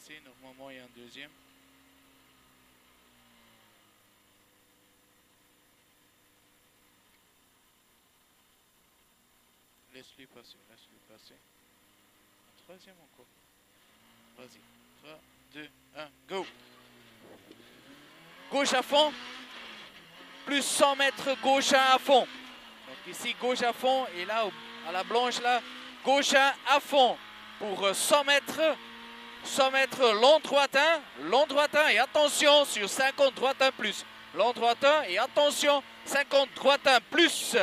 passer. Normalement, il y a un deuxième. Laisse-lui passer, laisse-lui passer. Un troisième encore. Vas-y. 3, 2, 1, go! Gauche à fond. Plus 100 mètres gauche à fond. Donc ici, gauche à fond. Et là, à la blanche, là, gauche à fond. Pour 100 mètres. 100 mètres long droitin. Long droitin. Et attention sur 50 droitin plus. Long droitin. Et attention, 50 droitin plus.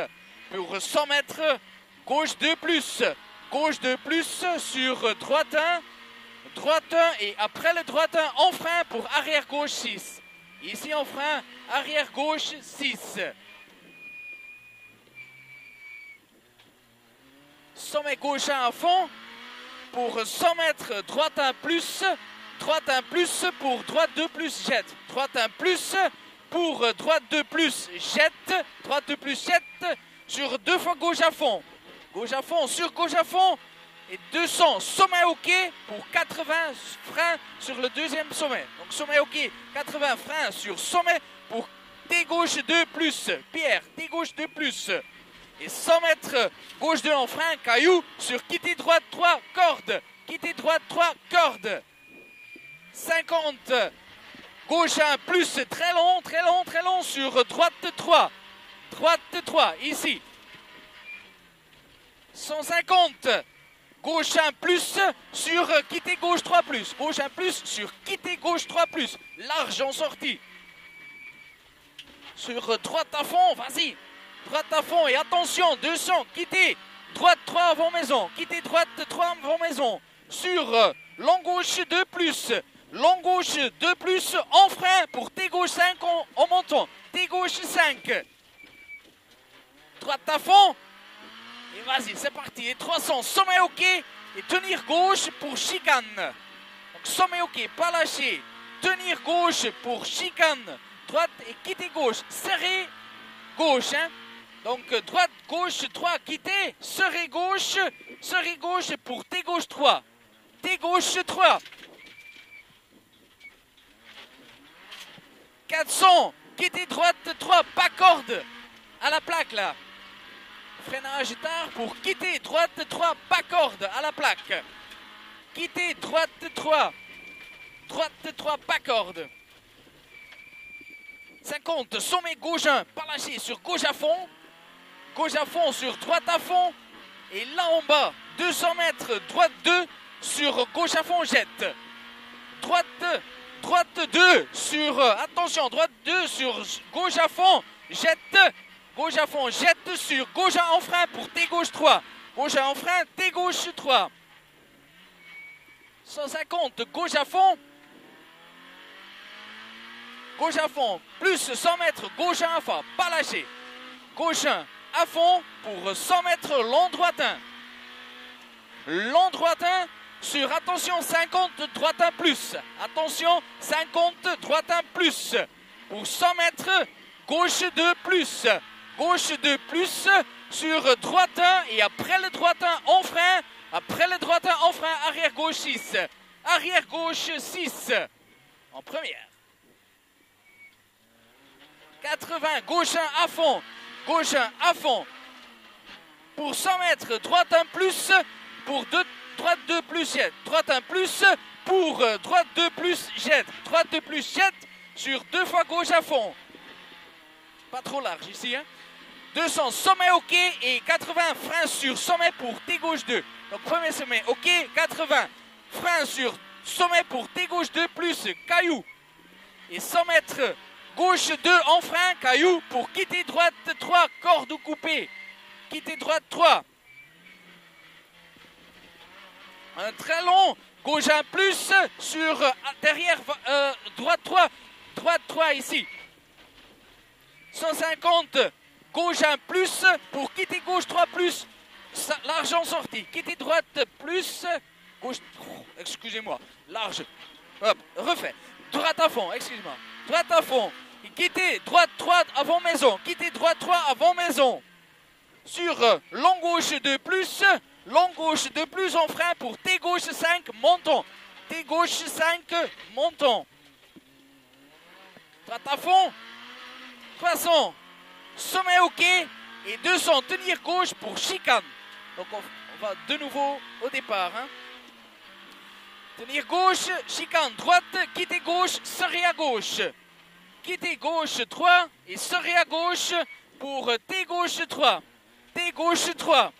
Pour 100 mètres. Gauche 2 plus. Gauche 2 plus sur droitin. Droitin. Et après le droitin, en frein pour arrière gauche 6. Ici en frein, arrière gauche 6. Sommet gauche à fond. Pour 100 mètres, droite 1 plus pour droite 2 plus jet. Droite 1 plus pour droite 2 plus jet. Droite 2 plus jet sur 2 fois gauche à fond. Gauche à fond sur gauche à fond. Et 200 sommet OK pour 80 freins sur le deuxième sommet. Donc sommet OK, 80 freins sur sommet pour T gauche 2 plus. Pierre, T gauche 2 plus. Et 100 mètres gauche 2 en frein, caillou sur quitter droite 3 cordes. Quitter droite 3 cordes. 50 gauche 1 plus, très long, très long, très long sur droite 3. Droite 3, ici. 150 gauche 1 plus sur quitter gauche 3 plus. Gauche 1 plus sur quitter gauche 3 plus. Large en sortie. Sur droite à fond, vas-y. Droite à fond et attention, 200, quitter droite 3 avant maison. Quitter droite 3 avant maison. Sur long gauche 2 plus. Long gauche 2 plus en frein pour T gauche 5 en montant. T gauche 5. Droite à fond. Et vas-y, c'est parti. Et 300, sommet OK. Et tenir gauche pour chicane. Donc sommet OK, pas lâcher. Tenir gauche pour chicane. Droite et quitter gauche. Serrer gauche. Hein. Donc droite, gauche 3, quitter. Serrer gauche pour T gauche 3. T gauche 3. 400, quitter droite 3, pas corde. À la plaque là. Freinage tard pour quitter droite 3, pas corde à la plaque. Quitter droite 3. Droite 3, pas corde. 50, sommet gauche 1, pas lâché sur gauche à fond. Gauche à fond sur droite à fond. Et là en bas, 200 mètres, droite 2 sur gauche à fond, jette. Droite 2 sur, attention, droite 2 sur gauche à fond, jette. Gauche à fond, jette sur gauche en frein pour T gauche 3. Gauche en frein, T gauche 3. 150, gauche à fond. Gauche à fond, plus 100 mètres, gauche 1 fois, pas lâché. Gauche 1 à fond pour 100 mètres, long droitin. Long droitin sur, attention, 50, droitin plus. Attention, 50, droitin plus. Pour 100 mètres, gauche 2 plus. Gauche 2 plus sur droitin et après le droitin en frein. Après le droitin en frein, arrière gauche 6. Arrière gauche 6. En première. 80, gauche 1 à fond. Gauche 1 à fond. Pour 100 mètres, droite 1 plus. Pour droite 2 plus jet. Droite 1 plus. Pour droite 2 plus jet. Droite 2 plus jet sur 2 fois gauche à fond. Pas trop large ici. Hein. 200, sommet OK et 80 frein sur sommet pour T gauche 2. Donc premier sommet OK, 80 frein sur sommet pour T gauche 2 plus caillou. Et 100 mètres gauche 2 en frein, caillou pour quitter droite 3, corde ou coupé. Quitter droite 3. Un très long, gauche 1 plus sur derrière droite 3. Droite 3 ici. 150, gauche 1 plus pour quitter gauche 3 plus. Large en sortie. Quitter droite plus. Gauche. Excusez-moi. Large. Hop, refait. Droite à fond, excuse-moi. Droite à fond. Et quitter droite 3 avant maison. Quitter droite 3 avant maison. Sur long gauche 2 plus. Long gauche 2 plus en frein pour T gauche 5. Montons. T gauche 5, montons. Droite à fond. 300, sommet ok. Et 200, tenir gauche pour chicane. Donc on va de nouveau au départ. Hein. Tenir gauche, chicane, droite, quitter gauche, serrer à gauche. Quitter gauche 3 et serrer à gauche pour T gauche 3. T gauche 3.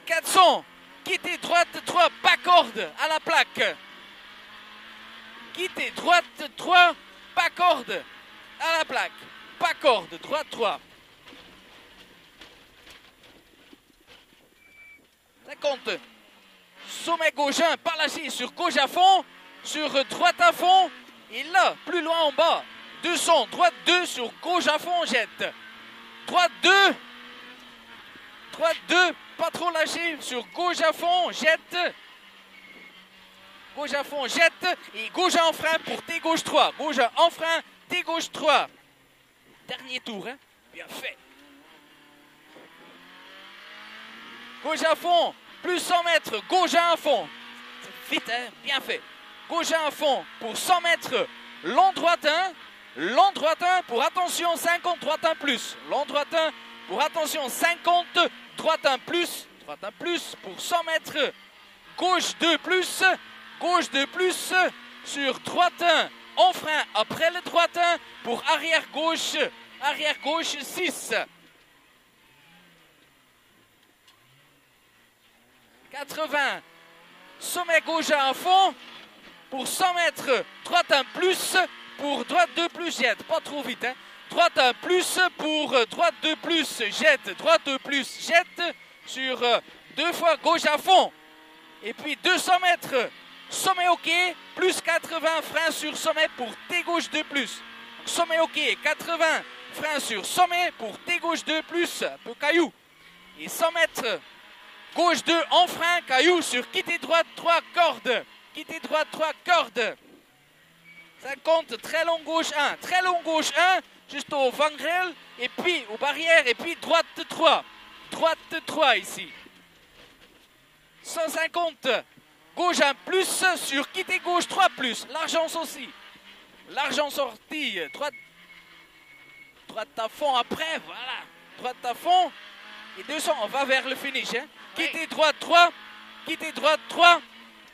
400, quitter droite 3, pas corde à la plaque. Quitter droite 3, pas corde à la plaque. Pas corde, droite 3. 50. Sommet gauche 1, pas lâché sur gauche à fond, sur droite à fond, et là, plus loin en bas, 200, droite 2 sur gauche à fond, jette. Droite 2, droite 2, pas trop lâché, sur gauche à fond, jette. Gauche à fond, jette, et gauche en frein pour T gauche 3. Gauche en frein, T gauche 3. Dernier tour, hein, bien fait. Gauche à fond, plus 100 mètres, gauche à fond. Vite, hein, bien fait. Gauche à fond pour 100 mètres, long droite 1. Long droite 1 pour attention 50, droite 1 plus. Long droite 1 pour attention 50, droite 1 plus. Droite 1 plus pour 100 mètres, gauche 2 plus. Gauche 2 plus sur droite 1. En frein après le droite 1 pour arrière gauche 6. 80, sommet gauche à fond, pour 100 mètres, droite 1 plus, pour droite 2 plus, jette, pas trop vite, hein. Droite 1 plus, pour droite 2 plus, jette, droite 2 plus, jette, sur 2 fois gauche à fond, et puis 200 mètres, sommet ok, plus 80, frein sur sommet pour T gauche 2 plus, sommet ok, 80, frein sur sommet pour T gauche 2 plus, un peu caillou, et 100 mètres, gauche 2 en frein, caillou sur quitter droite 3 cordes. Quitter droite 3 cordes. 50, très long gauche 1. Très long gauche 1, juste au vangrel, et puis aux barrières, et puis droite 3. Droite 3 ici. 150, gauche 1 plus sur quitter gauche 3 plus. L'argence aussi. L'argent sorti. Droite à fond après, voilà. Droite à fond. Et 200, on va vers le finish. Hein. Quitter droite 3, quitter droite 3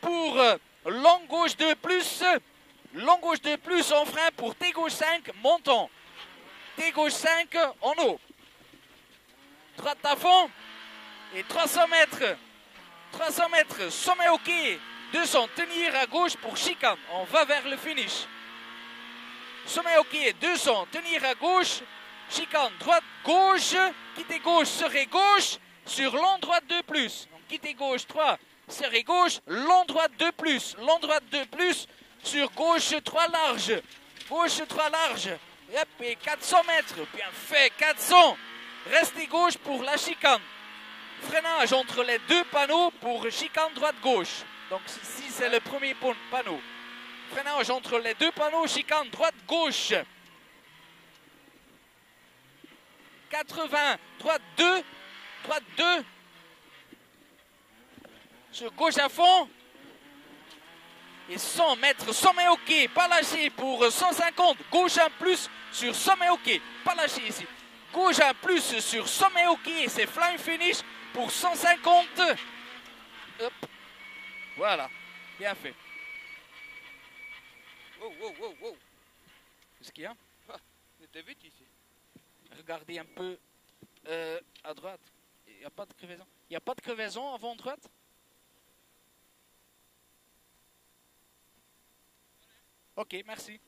pour long gauche 2 plus, long gauche 2 plus en frein pour T gauche 5, montons. T gauche 5 en haut. Droite à fond et 300 mètres, sommet ok, 200, tenir à gauche pour chicane, on va vers le finish. Sommet ok, 200, tenir à gauche, chicane, droite, gauche, quitter gauche, serré gauche, sur long droite 2 plus. Donc quitter gauche 3, serré gauche, long droite 2 plus. Long droite 2 plus, sur gauche 3 large. Gauche 3 large. Et 400 mètres, bien fait, 400. Restez gauche pour la chicane. Freinage entre les deux panneaux pour chicane droite-gauche. Donc ici c'est le premier panneau. Freinage entre les deux panneaux, chicane droite-gauche. 80, droite 2, droite 2, sur gauche à fond, et 100 mètres, sommet ok, pas lâché pour 150, gauche 1 plus sur sommet ok, pas lâché ici, gauche 1 plus sur sommet ok, c'est flying finish pour 150, hop, voilà, bien fait. Wow. Qu'est-ce qu'il y a? On était vite ici. Regardez un peu à droite. Il n'y a pas de crevaison. Il n'y a pas de crevaison avant droite? Ok, merci.